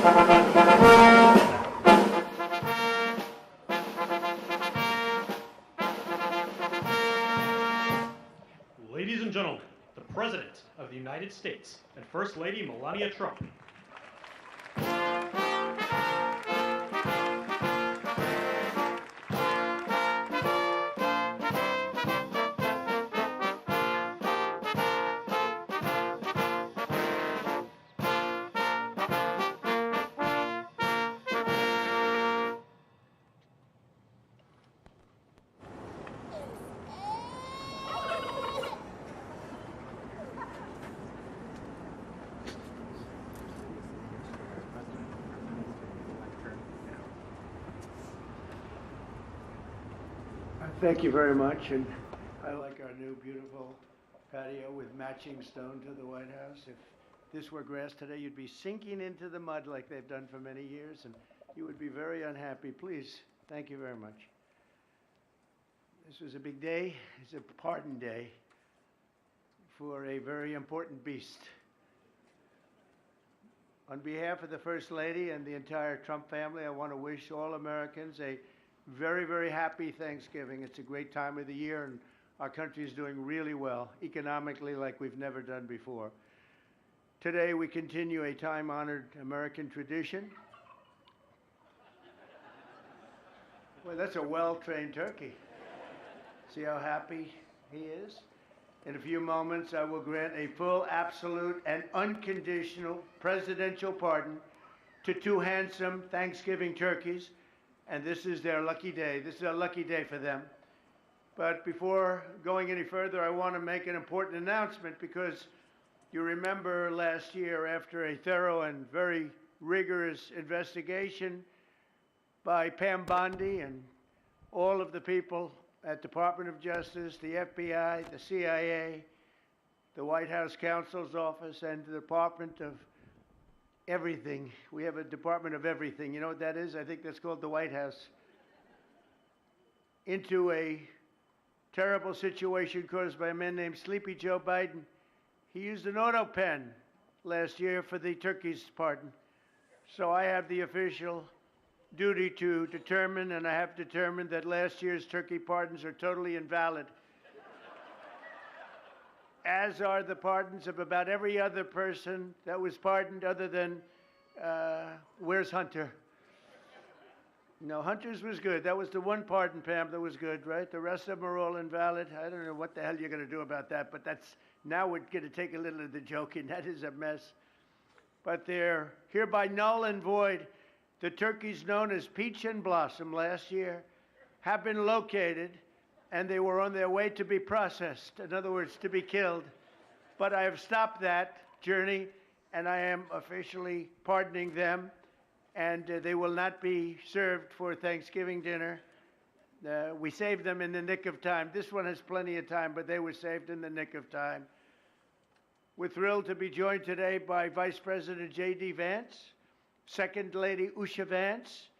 Ladies and gentlemen, the President of the United States and First Lady Melania Trump. Thank you very much, and I like our new beautiful patio with matching stone to the White House. If this were grass today, you'd be sinking into the mud like they've done for many years, and you would be very unhappy. Please, thank you very much. This was a big day. It's a pardon day for a very important beast. On behalf of the First Lady and the entire Trump family, I want to wish all Americans a very, very happy Thanksgiving. It's a great time of the year, and our country is doing really well, economically, like we've never done before. Today, we continue a time-honored American tradition. Well, that's a well-trained turkey. See how happy he is? In a few moments, I will grant a full, absolute, and unconditional presidential pardon to two handsome Thanksgiving turkeys. And this is their lucky day. This is a lucky day for them. But before going any further, I want to make an important announcement, because you remember last year, after a thorough and very rigorous investigation by Pam Bondi and all of the people at Department of Justice, the FBI, the CIA, the White House Counsel's Office, and the Department of Everything. We have a Department of Everything. You know what that is? I think that's called the White House. Into a terrible situation caused by a man named Sleepy Joe Biden. He used an auto pen last year for the turkey's pardon. So I have the official duty to determine, and I have determined, that last year's turkey pardons are totally invalid, as are the pardons of about every other person that was pardoned, other than, where's Hunter? No, Hunter's was good. That was the one pardon, Pam, that was good, right? The rest of them are all invalid. I don't know what the hell you're going to do about that, but that's, now we're going to take a little of the joking. That is a mess. But they're hereby null and void. The turkeys known as Peach and Blossom last year have been located, and they were on their way to be processed, in other words, to be killed. But I have stopped that journey, and I am officially pardoning them, and they will not be served for Thanksgiving dinner. We saved them in the nick of time. This one has plenty of time, but they were saved in the nick of time. We're thrilled to be joined today by Vice President J.D. Vance, Second Lady Usha Vance,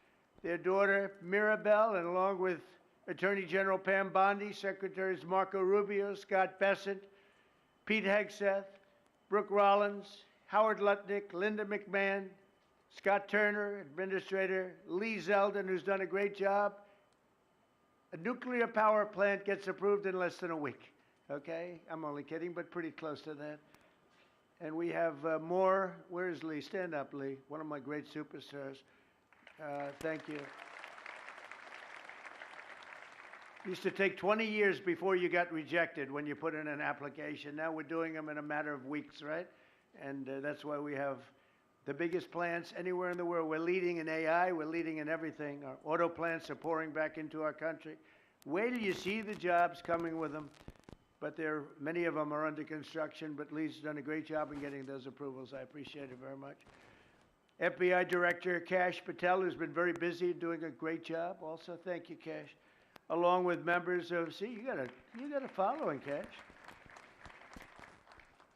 their daughter Mirabelle, and along with Attorney General Pam Bondi, Secretaries Marco Rubio, Scott Bessent, Pete Hegseth, Brooke Rollins, Howard Lutnick, Linda McMahon, Scott Turner, Administrator Lee Zeldin, who's done a great job. A nuclear power plant gets approved in less than a week, okay? I'm only kidding, but pretty close to that. And we have more. Where's Lee? Stand up, Lee. One of my great superstars. Thank you. It used to take 20 years before you got rejected when you put in an application. Now we're doing them in a matter of weeks, right? And that's why we have the biggest plants anywhere in the world. We're leading in AI. We're leading in everything. Our auto plants are pouring back into our country. Wait till you see the jobs coming with them. But many of them are under construction, but Lee's done a great job in getting those approvals. I appreciate it very much. FBI Director Kash Patel, who's been very busy doing a great job. Also, thank you, Kash. Along with members of, see, you got a following, Kash.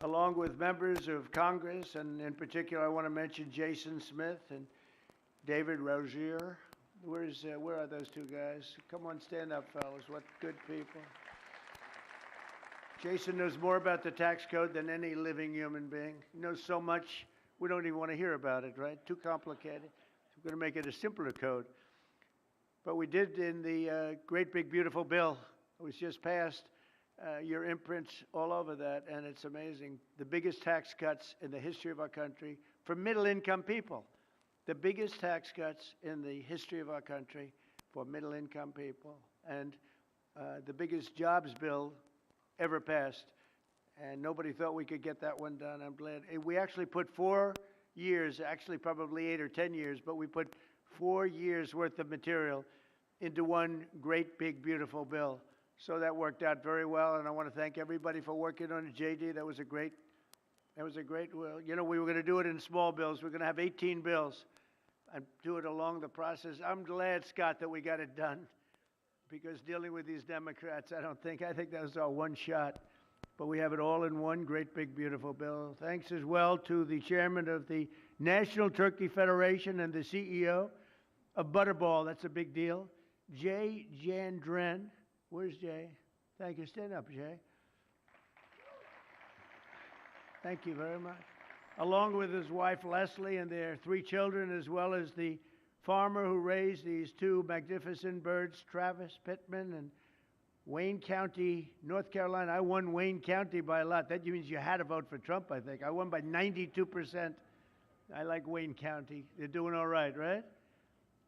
Along with members of Congress, and in particular, I want to mention Jason Smith and David Rozier. Where are those two guys? Come on, stand up, fellas. What good people. Jason knows more about the tax code than any living human being. He knows so much We don't even want to hear about it, right? Too complicated. We're going to make it a simpler code. But we did in the great big beautiful bill that was just passed, your imprints all over that, and it's amazing. The biggest tax cuts in the history of our country for middle-income people. The biggest tax cuts in the history of our country for middle-income people. And the biggest jobs bill ever passed. And nobody thought we could get that one done. I'm glad. We actually put 4 years, actually probably 8 or 10 years, but we put 4 years worth of material into one great big beautiful bill. So that worked out very well, and I want to thank everybody for working on it. JD, that was a great, well, you know, we were going to do it in small bills. We're going to have 18 bills and do it along the process. I'm glad, Scott, that we got it done, because dealing with these Democrats, I think that was our one shot. But we have it all in one great big beautiful bill. Thanks as well to the chairman of the National Turkey Federation and the CEO of Butterball. That's a big deal. Jay Jandren. Where's Jay? Thank you. Stand up, Jay. Thank you very much. Along with his wife, Leslie, and their 3 children, as well as the farmer who raised these 2 magnificent birds, Travis Pittman and Wayne County, North Carolina. I won Wayne County by a lot. That means you had to vote for Trump, I think. I won by 92%. I like Wayne County. They're doing all right, right?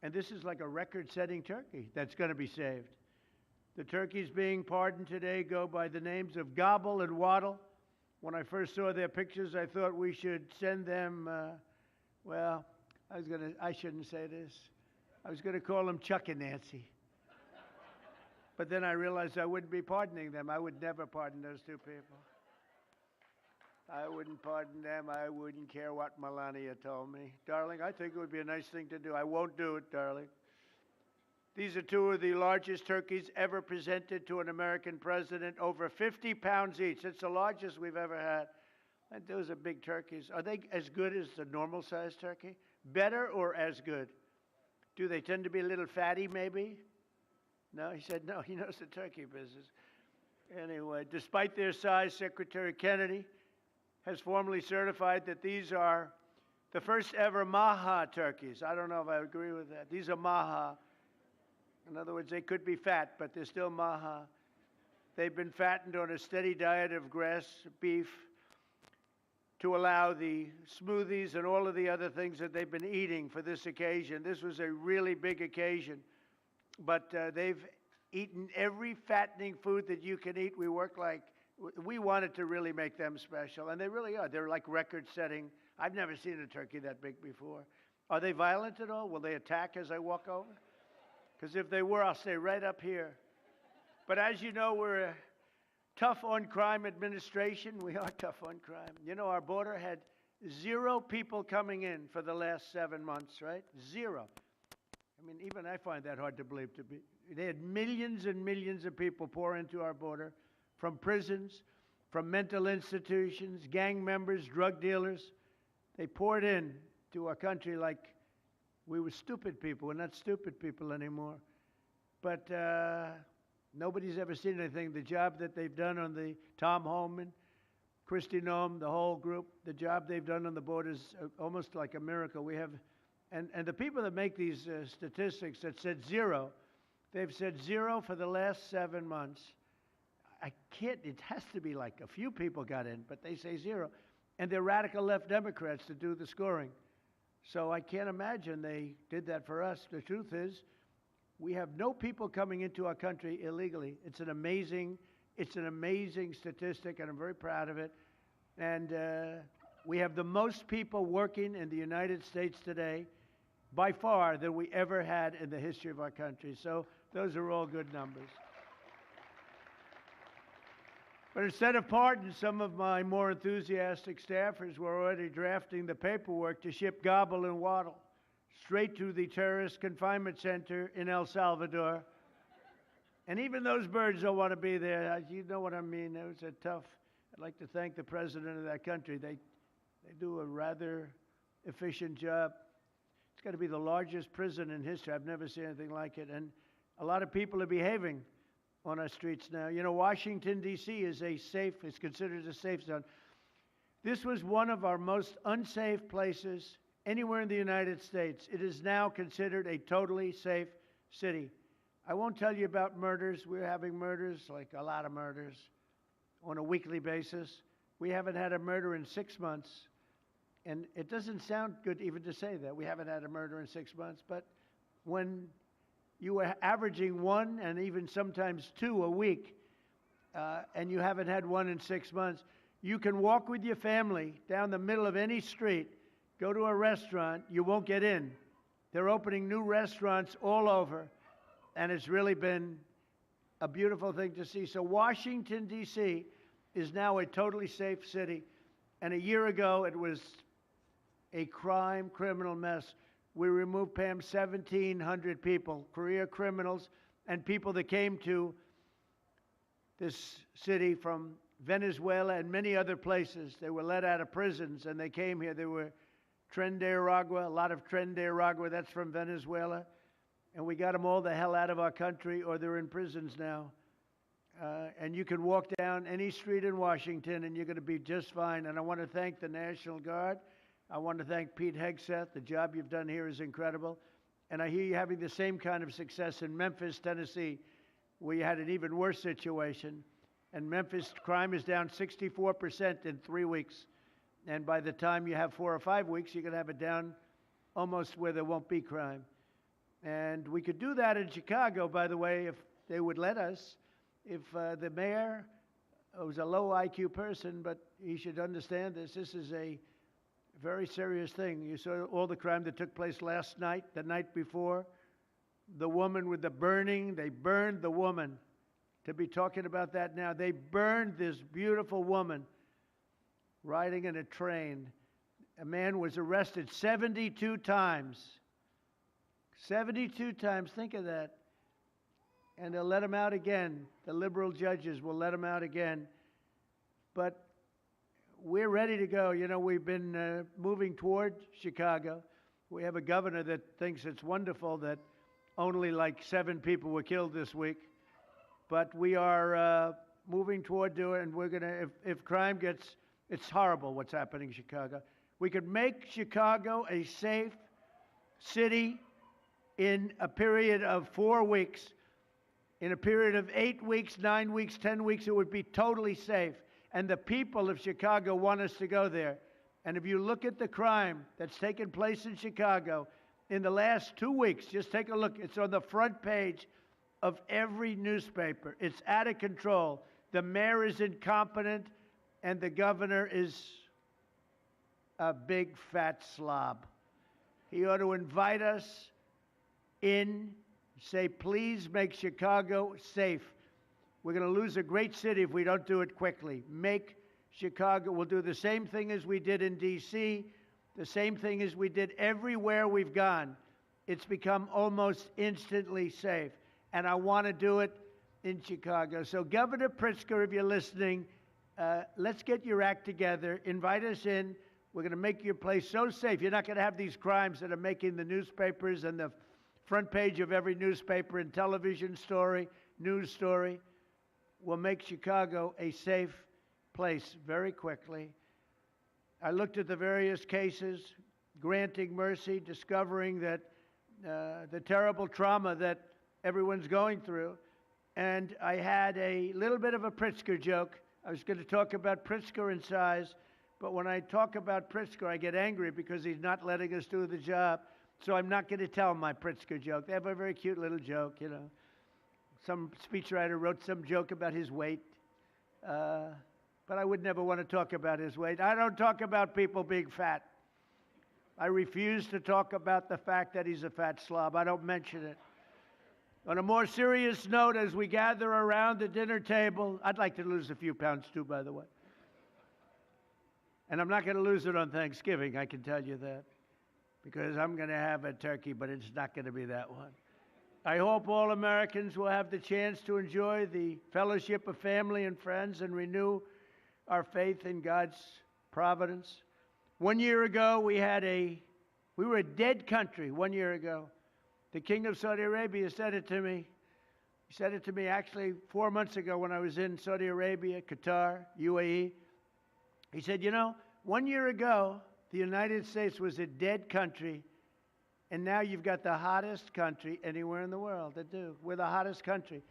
And this is like a record-setting turkey that's going to be saved. The turkeys being pardoned today go by the names of Gobble and Waddle. When I first saw their pictures, I thought we should send them, well, I shouldn't say this. I was going to call them Chuck and Nancy. But then I realized I wouldn't be pardoning them. I would never pardon those 2 people. I wouldn't pardon them. I wouldn't care what Melania told me. Darling, I think it would be a nice thing to do. I won't do it, darling. These are 2 of the largest turkeys ever presented to an American president, over 50 pounds each. It's the largest we've ever had. And those are big turkeys. Are they as good as the normal-sized turkey? Better or as good? Do they tend to be a little fatty, maybe? No, he said no. He knows the turkey business. Anyway, despite their size, Secretary Kennedy has formally certified that these are the first ever Maha turkeys. I don't know if I agree with that. These are Maha. In other words, they could be fat, but they're still Maha. They've been fattened on a steady diet of grass, beef, to allow the smoothies and all of the other things that they've been eating for this occasion. This was a really big occasion. But they've eaten every fattening food that you can eat. We wanted to really make them special, and they really are. They're like record-setting. I've never seen a turkey that big before. Are they violent at all? Will they attack as I walk over? Because if they were, I'll stay right up here. But as you know, we're a tough-on-crime administration. We are tough on crime. You know, our border had 0 people coming in for the last 7 months, right? 0. I mean, even I find that hard to believe to be. They had millions and millions of people pour into our border from prisons, from mental institutions, gang members, drug dealers. They poured in to our country like we were stupid people. We're not stupid people anymore. But nobody's ever seen anything. The job that they've done on the Tom Homan, Kristi Noem, the whole group, the job they've done on the border is almost like a miracle. We have. And the people that make these statistics that said 0, they've said 0 for the last 7 months. It has to be like a few people got in, but they say 0. And they're radical left Democrats to do the scoring. So I can't imagine they did that for us. The truth is, we have no people coming into our country illegally. It's an amazing statistic, and I'm very proud of it. And we have the most people working in the United States today, by far, than we ever had in the history of our country. So those are all good numbers. But instead of pardons, some of my more enthusiastic staffers were already drafting the paperwork to ship Gobble and Waddle straight to the terrorist confinement center in El Salvador. And even those birds don't want to be there. You know what I mean? It was a tough. I'd like to thank the president of that country. They do a rather efficient job. It's got to be the largest prison in history. I've never seen anything like it. And a lot of people are behaving on our streets now. You know, Washington, D.C. is considered a safe zone. This was one of our most unsafe places anywhere in the United States. It is now considered a totally safe city. I won't tell you about murders. We're having murders, like a lot of murders, on a weekly basis. We haven't had a murder in 6 months. And it doesn't sound good even to say that. We haven't had a murder in 6 months. But when you were averaging 1 and even sometimes 2 a week, and you haven't had 1 in 6 months, you can walk with your family down the middle of any street, go to a restaurant, you won't get in. They're opening new restaurants all over, and it's really been a beautiful thing to see. So Washington, D.C. is now a totally safe city, and a year ago it was a criminal mess. We removed, Pam, 1,700 people, career criminals, and people that came to this city from Venezuela and many other places. They were let out of prisons, and they came here. They were Tren de Aragua, a lot of Tren de Aragua, that's from Venezuela. And we got them all the hell out of our country, or they're in prisons now. And you can walk down any street in Washington, and you're going to be just fine. And I want to thank the National Guard. I want to thank Pete Hegseth. The job you've done here is incredible. And I hear you having the same kind of success in Memphis, Tennessee, where you had an even worse situation. And Memphis crime is down 64% in 3 weeks. And by the time you have 4 or 5 weeks, you're going to have it down almost where there won't be crime. And we could do that in Chicago, by the way, if they would let us. If the mayor was a low IQ person, but he should understand this. This is a very serious thing. You saw all the crime that took place last night, the night before. The woman with the burning, they burned the woman. To be talking about that now, they burned this beautiful woman riding in a train. A man was arrested 72 times. 72 times, think of that. And they'll let him out again. The liberal judges will let him out again. But we're ready to go. You know, we've been moving toward Chicago. We have a governor that thinks it's wonderful that only like 7 people were killed this week. But we are moving toward doing it, and we're going to, if crime gets, it's horrible what's happening in Chicago. We could make Chicago a safe city in a period of 4 weeks. In a period of 8 weeks, 9 weeks, 10 weeks, it would be totally safe. And the people of Chicago want us to go there. And if you look at the crime that's taken place in Chicago in the last 2 weeks, just take a look. It's on the front page of every newspaper. It's out of control. The mayor is incompetent, and the governor is a big fat slob. He ought to invite us in, say, please make Chicago safe. We're going to lose a great city if we don't do it quickly. Make Chicago. We'll do the same thing as we did in D.C., the same thing as we did everywhere we've gone. It's become almost instantly safe. And I want to do it in Chicago. So Governor Pritzker, if you're listening, let's get your act together. Invite us in. We're going to make your place so safe. You're not going to have these crimes that are making the newspapers and the front page of every newspaper and television story, news story. We'll make Chicago a safe place very quickly. I looked at the various cases, granting mercy, discovering that the terrible trauma that everyone's going through. And I had a little bit of a Pritzker joke. I was going to talk about Pritzker in size, but when I talk about Pritzker, I get angry because he's not letting us do the job. So I'm not going to tell my Pritzker joke. They have a very cute little joke, you know. Some speechwriter wrote some joke about his weight, but I would never want to talk about his weight. I don't talk about people being fat. I refuse to talk about the fact that he's a fat slob. I don't mention it. On a more serious note, as we gather around the dinner table, I'd like to lose a few pounds too, by the way. And I'm not going to lose it on Thanksgiving, I can tell you that, because I'm going to have a turkey, but it's not going to be that one. I hope all Americans will have the chance to enjoy the fellowship of family and friends and renew our faith in God's providence. 1 year ago, we were a dead country 1 year ago. The King of Saudi Arabia said it to me. He said it to me actually 4 months ago when I was in Saudi Arabia, Qatar, UAE. He said, you know, 1 year ago, the United States was a dead country, and now you've got the hottest country anywhere in the world that do. We're the hottest country.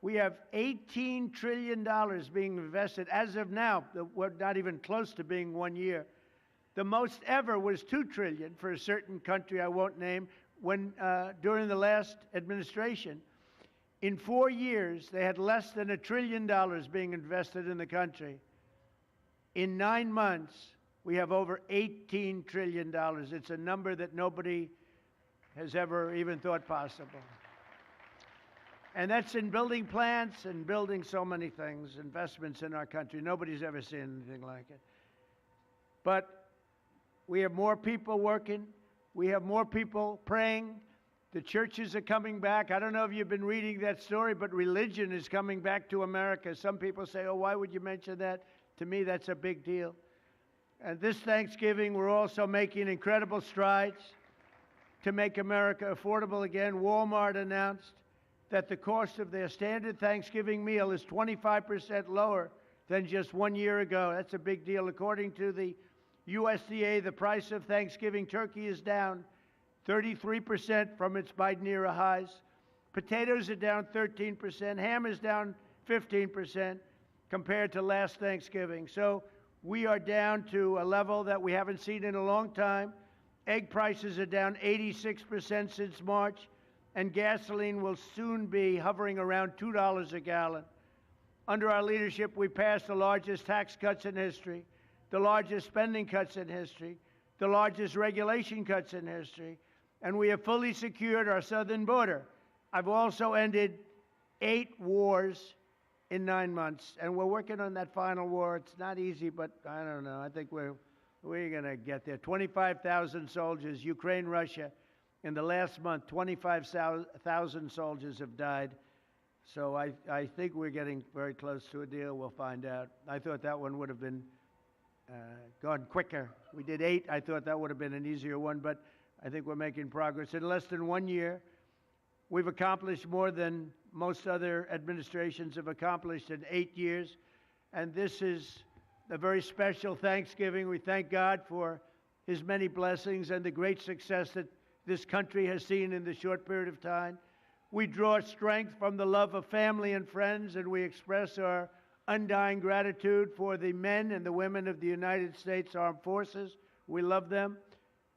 We have $18 trillion being invested. As of now, we're not even close to being 1 year. The most ever was $2 trillion for a certain country I won't name during the last administration. In 4 years, they had less than $1 trillion being invested in the country. In 9 months, we have over $18 trillion. It's a number that nobody has ever even thought possible. And that's in building plants and building so many things, investments in our country. Nobody's ever seen anything like it. But we have more people working. We have more people praying. The churches are coming back. I don't know if you've been reading that story, but religion is coming back to America. Some people say, oh, why would you mention that? To me, that's a big deal. And this Thanksgiving, we're also making incredible strides to make America affordable again. Walmart announced that the cost of their standard Thanksgiving meal is 25% lower than just 1 year ago. That's a big deal. According to the USDA, the price of Thanksgiving turkey is down 33% from its Biden-era highs. Potatoes are down 13%. Ham is down 15% compared to last Thanksgiving. So we are down to a level that we haven't seen in a long time. Egg prices are down 86% since March, and gasoline will soon be hovering around $2 a gallon. Under our leadership, we passed the largest tax cuts in history, the largest spending cuts in history, the largest regulation cuts in history, and we have fully secured our southern border. I've also ended 8 wars in 9 months, and we're working on that final war. It's not easy, but I don't know. I think we're going to get there. 25,000 soldiers, Ukraine, Russia. In the last month, 25,000 soldiers have died. So I think we're getting very close to a deal. We'll find out. I thought that one would have been gone quicker. We did 8. I thought that would have been an easier one, but I think we're making progress. In less than 1 year, we've accomplished more than most other administrations have accomplished in 8 years. And this is a very special Thanksgiving. We thank God for his many blessings and the great success that this country has seen in the short period of time. We draw strength from the love of family and friends, and we express our undying gratitude for the men and the women of the United States Armed Forces. We love them.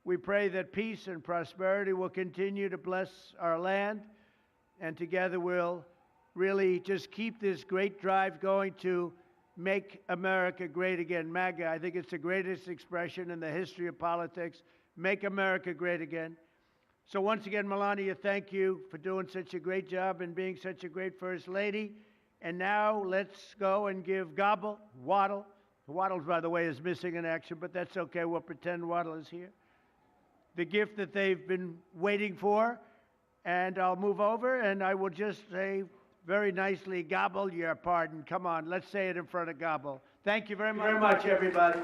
We pray that peace and prosperity will continue to bless our land, and together we'll really just keep this great drive going to make America great again. MAGA, I think it's the greatest expression in the history of politics. Make America great again. So once again, Melania, thank you for doing such a great job and being such a great First Lady. And now let's go and give Gobble, Waddle. Waddle, by the way, is missing in action, but that's okay. We'll pretend Waddle is here. The gift that they've been waiting for. And I'll move over and I will just say very nicely, Gobble, your pardon. Come on, let's say it in front of Gobble. Thank you very much, everybody.